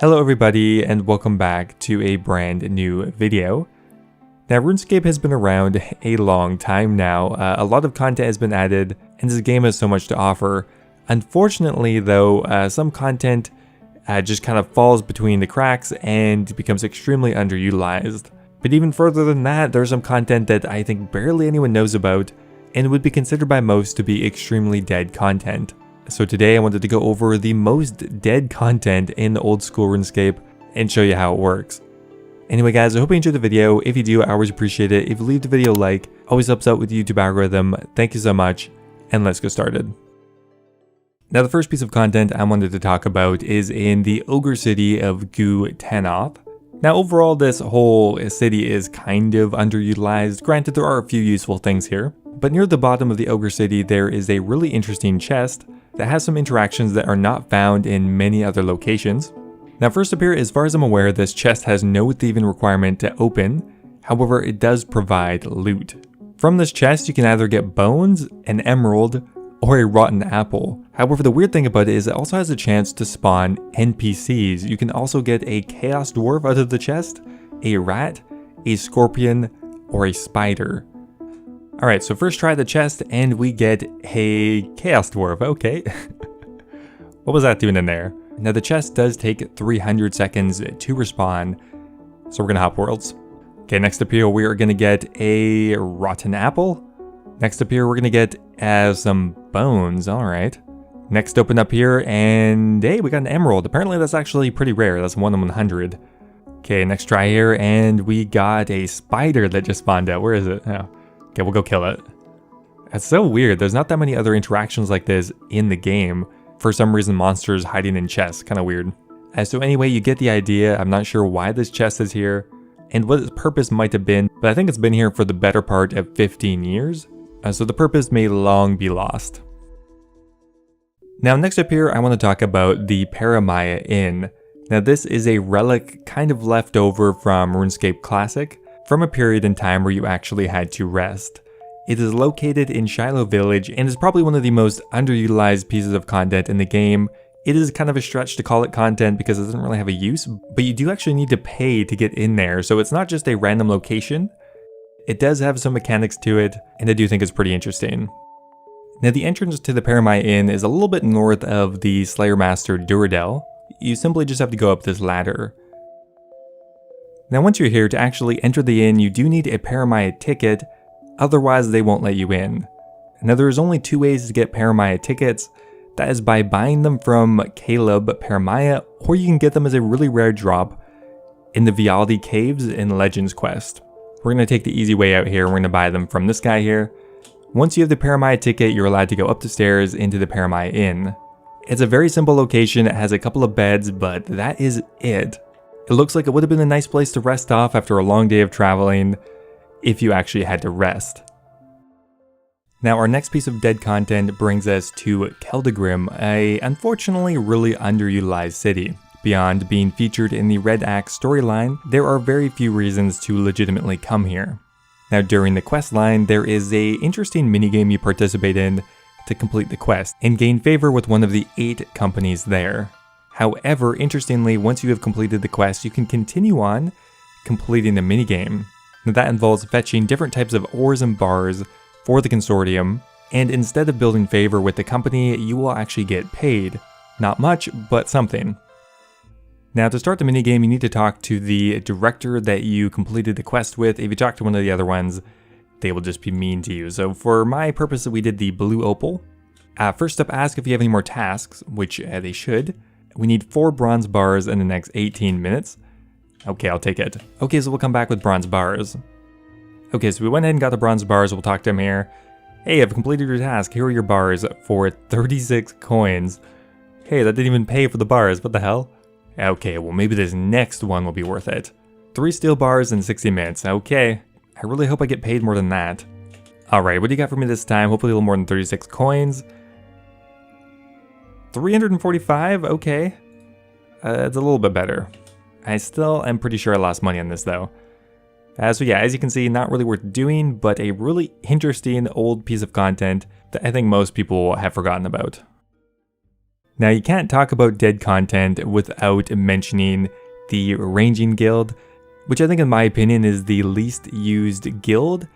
Hello everybody and welcome back to a brand new video. Now RuneScape has been around a long time now, a lot of content has been added and this game has so much to offer. Unfortunately though, some content just kind of falls between the cracks and becomes extremely underutilized. But even further than that, there's some content that I think barely anyone knows about and would be considered by most to be extremely dead content. So today I wanted to go over the most dead content in the old school RuneScape and show you how it works. Anyway guys, I hope you enjoyed the video. If you do, I always appreciate it. If you leave the video a like, always helps out with the YouTube algorithm. Thank you so much, and let's get started. Now the first piece of content I wanted to talk about is in the ogre city of Gu-tanoth. Now overall this whole city is kind of underutilized. Granted, there are a few useful things here, but near the bottom of the ogre city there is a really interesting chest that has some interactions that are not found in many other locations. Now first up here, as far as I'm aware, this chest has no thieving requirement to open, however it does provide loot. From this chest you can either get bones, an emerald, or a rotten apple. However, the weird thing about it is it also has a chance to spawn NPCs. You can also get a chaos dwarf out of the chest, a rat, a scorpion, or a spider. Alright, so first try the chest and we get a chaos dwarf, okay. What was that doing in there? Now the chest does take 300 seconds to respawn, so we're gonna hop worlds. Okay, next up here we are gonna get a rotten apple. Next up here we're gonna get some bones, alright. Next open up here and hey, we got an emerald. Apparently that's actually pretty rare, that's 1 in 100. Okay, next try here and we got a spider that just spawned out. Where is it? Oh. Okay, we'll go kill it. That's so weird. There's not that many other interactions like this in the game. For some reason, monsters hiding in chests. Kind of weird. So anyway, you get the idea. I'm not sure why this chest is here and what its purpose might have been, but I think it's been here for the better part of 15 years. So the purpose may long be lost. Now next up here, I want to talk about the Paramaya Inn. Now this is a relic kind of left over from RuneScape Classic, from a period in time where you actually had to rest. It is located in Shiloh Village and is probably one of the most underutilized pieces of content in the game. It is kind of a stretch to call it content because it doesn't really have a use, but you do actually need to pay to get in there, so it's not just a random location. It does have some mechanics to it, and I do think it's pretty interesting. Now the entrance to the Paramaya Inn is a little bit north of the Slayermaster Duradel. You simply just have to go up this ladder. Now once you're here, to actually enter the inn, you do need a Paramaya ticket, otherwise they won't let you in. Now there's only 2 ways to get Paramaya tickets. That is by buying them from Caleb Paramaya, or you can get them as a really rare drop in the Vialdi Caves in Legends Quest. We're going to take the easy way out here, we're going to buy them from this guy here. Once you have the Paramaya ticket, you're allowed to go up the stairs into the Paramaya Inn. It's a very simple location, it has a couple of beds, but that is it. It looks like it would have been a nice place to rest off after a long day of traveling, if you actually had to rest. Now our next piece of dead content brings us to Keldegrim, a unfortunately really underutilized city. Beyond being featured in the Red Axe storyline, there are very few reasons to legitimately come here. Now during the quest line, there is a interesting minigame you participate in to complete the quest and gain favor with one of the 8 companies there. However, interestingly, once you have completed the quest, you can continue on completing the minigame. Now that involves fetching different types of ores and bars for the consortium, and instead of building favor with the company, you will actually get paid. Not much, but something. Now to start the minigame, you need to talk to the director that you completed the quest with. If you talk to one of the other ones, they will just be mean to you. So for my purpose, we did the blue opal. First up, ask if you have any more tasks, which they should. We need 4 bronze bars in the next 18 minutes. Okay, I'll take it. Okay, so we'll come back with bronze bars. Okay, so we went ahead and got the bronze bars. We'll talk to him here. Hey, I've completed your task. Here are your bars for 36 coins. Hey, that didn't even pay for the bars. What the hell? Okay, well maybe this next one will be worth it. 3 steel bars in 60 minutes. Okay, I really hope I get paid more than that. Alright, what do you got for me this time? Hopefully a little more than 36 coins. 345? Okay. It's a little bit better. I still am pretty sure I lost money on this though. So yeah, as you can see, not really worth doing, but a really interesting old piece of content that I think most people have forgotten about. Now you can't talk about dead content without mentioning the Ranging Guild, which I think in my opinion is the least used guild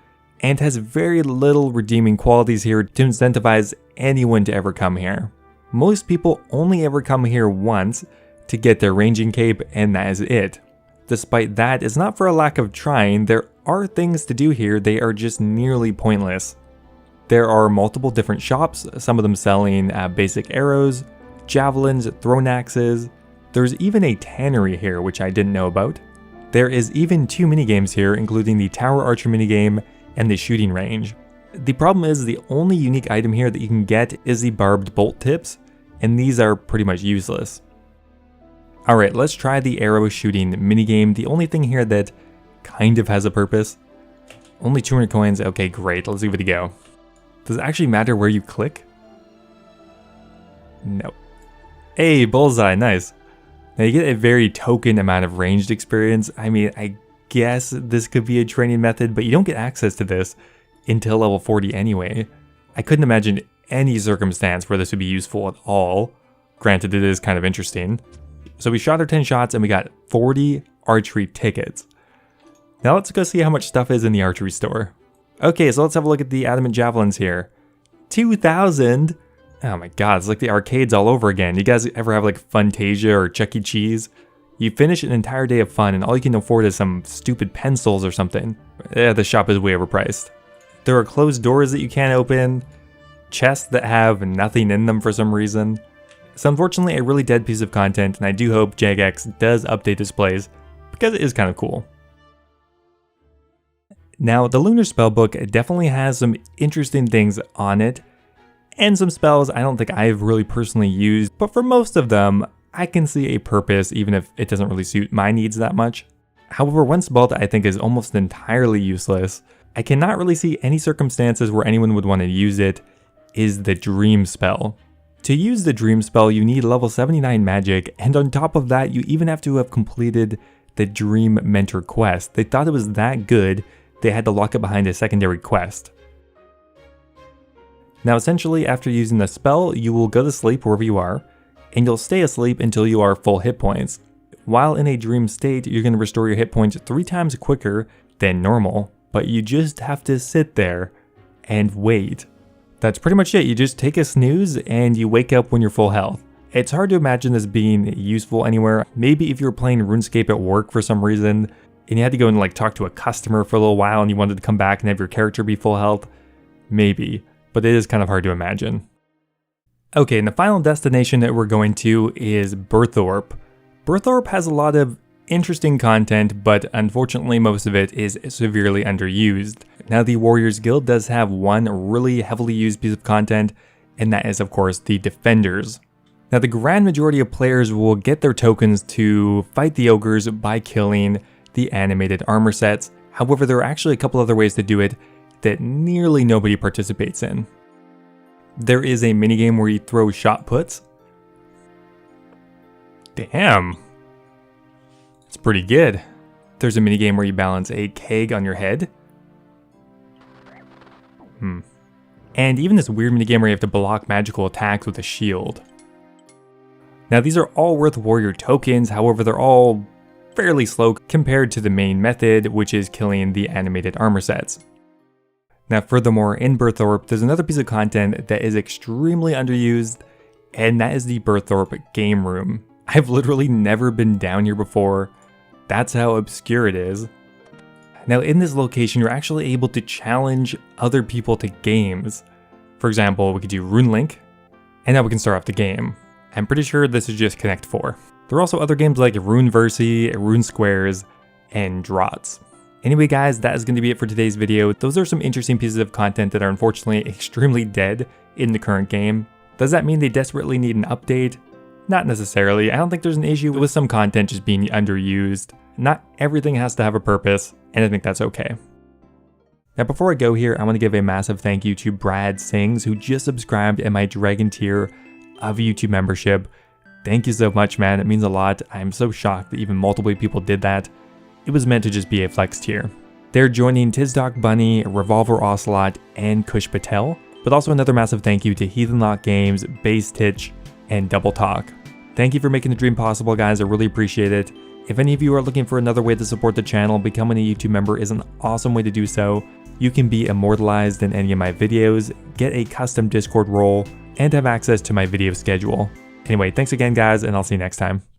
and has very little redeeming qualities here to incentivize anyone to ever come here. Most people only ever come here once to get their ranging cape, and that is it. Despite that, it's not for a lack of trying, there are things to do here, they are just nearly pointless. There are multiple different shops, some of them selling basic arrows, javelins, thrown axes. There's even a tannery here, which I didn't know about. There is even 2 minigames here, including the Tower Archer minigame and the shooting range. The problem is the only unique item here that you can get is the barbed bolt tips, and these are pretty much useless. Alright, let's try the arrow shooting minigame. The only thing here that kind of has a purpose. Only 200 coins, okay great, let's give it a go. Does it actually matter where you click? No. Hey, bullseye, nice. Now you get a very token amount of ranged experience. I mean, I guess this could be a training method, but you don't get access to this until level 40 anyway. I couldn't imagine any circumstance where this would be useful at all. Granted, it is kind of interesting. So we shot our 10 shots and we got 40 archery tickets. Now let's go see how much stuff is in the archery store. Okay, so let's have a look at the adamant javelins here. 2,000? Oh my god, it's like the arcades all over again. You guys ever have like Funtasia or Chuck E. Cheese? You finish an entire day of fun and all you can afford is some stupid pencils or something. Yeah, the shop is way overpriced. There are closed doors that you can't open, chests that have nothing in them for some reason. So unfortunately a really dead piece of content, and I do hope Jagex does update displays because it is kind of cool. Now the Lunar Spellbook definitely has some interesting things on it, and some spells I don't think I've really personally used, but for most of them I can see a purpose even if it doesn't really suit my needs that much. However, one spell that I think is almost entirely useless, I cannot really see any circumstances where anyone would want to use it, is the Dream spell. To use the Dream spell you need level 79 magic, and on top of that you even have to have completed the Dream Mentor quest. They thought it was that good, they had to lock it behind a secondary quest. Now essentially after using the spell you will go to sleep wherever you are, and you'll stay asleep until you are full hit points. While in a dream state you're going to restore your hit points 3 times quicker than normal, but you just have to sit there and wait. That's pretty much it, you just take a snooze and you wake up when you're full health. It's hard to imagine this being useful anywhere. Maybe if you were playing RuneScape at work for some reason, and you had to go and like talk to a customer for a little while and you wanted to come back and have your character be full health, maybe, but it is kind of hard to imagine. Okay, and the final destination that we're going to is Burthorpe. Burthorpe has a lot of interesting content, but unfortunately most of it is severely underused. Now the Warriors Guild does have one really heavily used piece of content, and that is of course the Defenders. Now the grand majority of players will get their tokens to fight the ogres by killing the animated armor sets. However, there are actually a couple other ways to do it that nearly nobody participates in. There is a minigame where you throw shot puts. Damn. It's pretty good. There's a minigame where you balance a keg on your head. And even this weird minigame where you have to block magical attacks with a shield. Now these are all worth warrior tokens, however they're all fairly slow compared to the main method, which is killing the animated armor sets. Now furthermore, in Burthorpe, there's another piece of content that is extremely underused, and that is the Burthorpe game room. I've literally never been down here before. That's how obscure it is. Now in this location, you're actually able to challenge other people to games. For example, we could do RuneLink, and now we can start off the game. I'm pretty sure this is just Connect 4. There are also other games like RuneVersi, RuneSquares, and Drots. Anyway guys, that is going to be it for today's video. Those are some interesting pieces of content that are unfortunately extremely dead in the current game. Does that mean they desperately need an update? Not necessarily. I don't think there's an issue with some content just being underused. Not everything has to have a purpose, and I think that's okay. Now before I go here, I want to give a massive thank you to Brad Sings, who just subscribed in my Dragon tier of YouTube membership. Thank you so much, man. It means a lot. I'm so shocked that even multiple people did that. It was meant to just be a flex tier. They're joining Tizdoc Bunny, Revolver Ocelot, and Kush Patel. But also another massive thank you to Heathen Lock Games, Base Titch, and Double Talk. Thank you for making the dream possible, guys. I really appreciate it. If any of you are looking for another way to support the channel, becoming a YouTube member is an awesome way to do so. You can be immortalized in any of my videos, get a custom Discord role, and have access to my video schedule. Anyway, thanks again, guys, and I'll see you next time.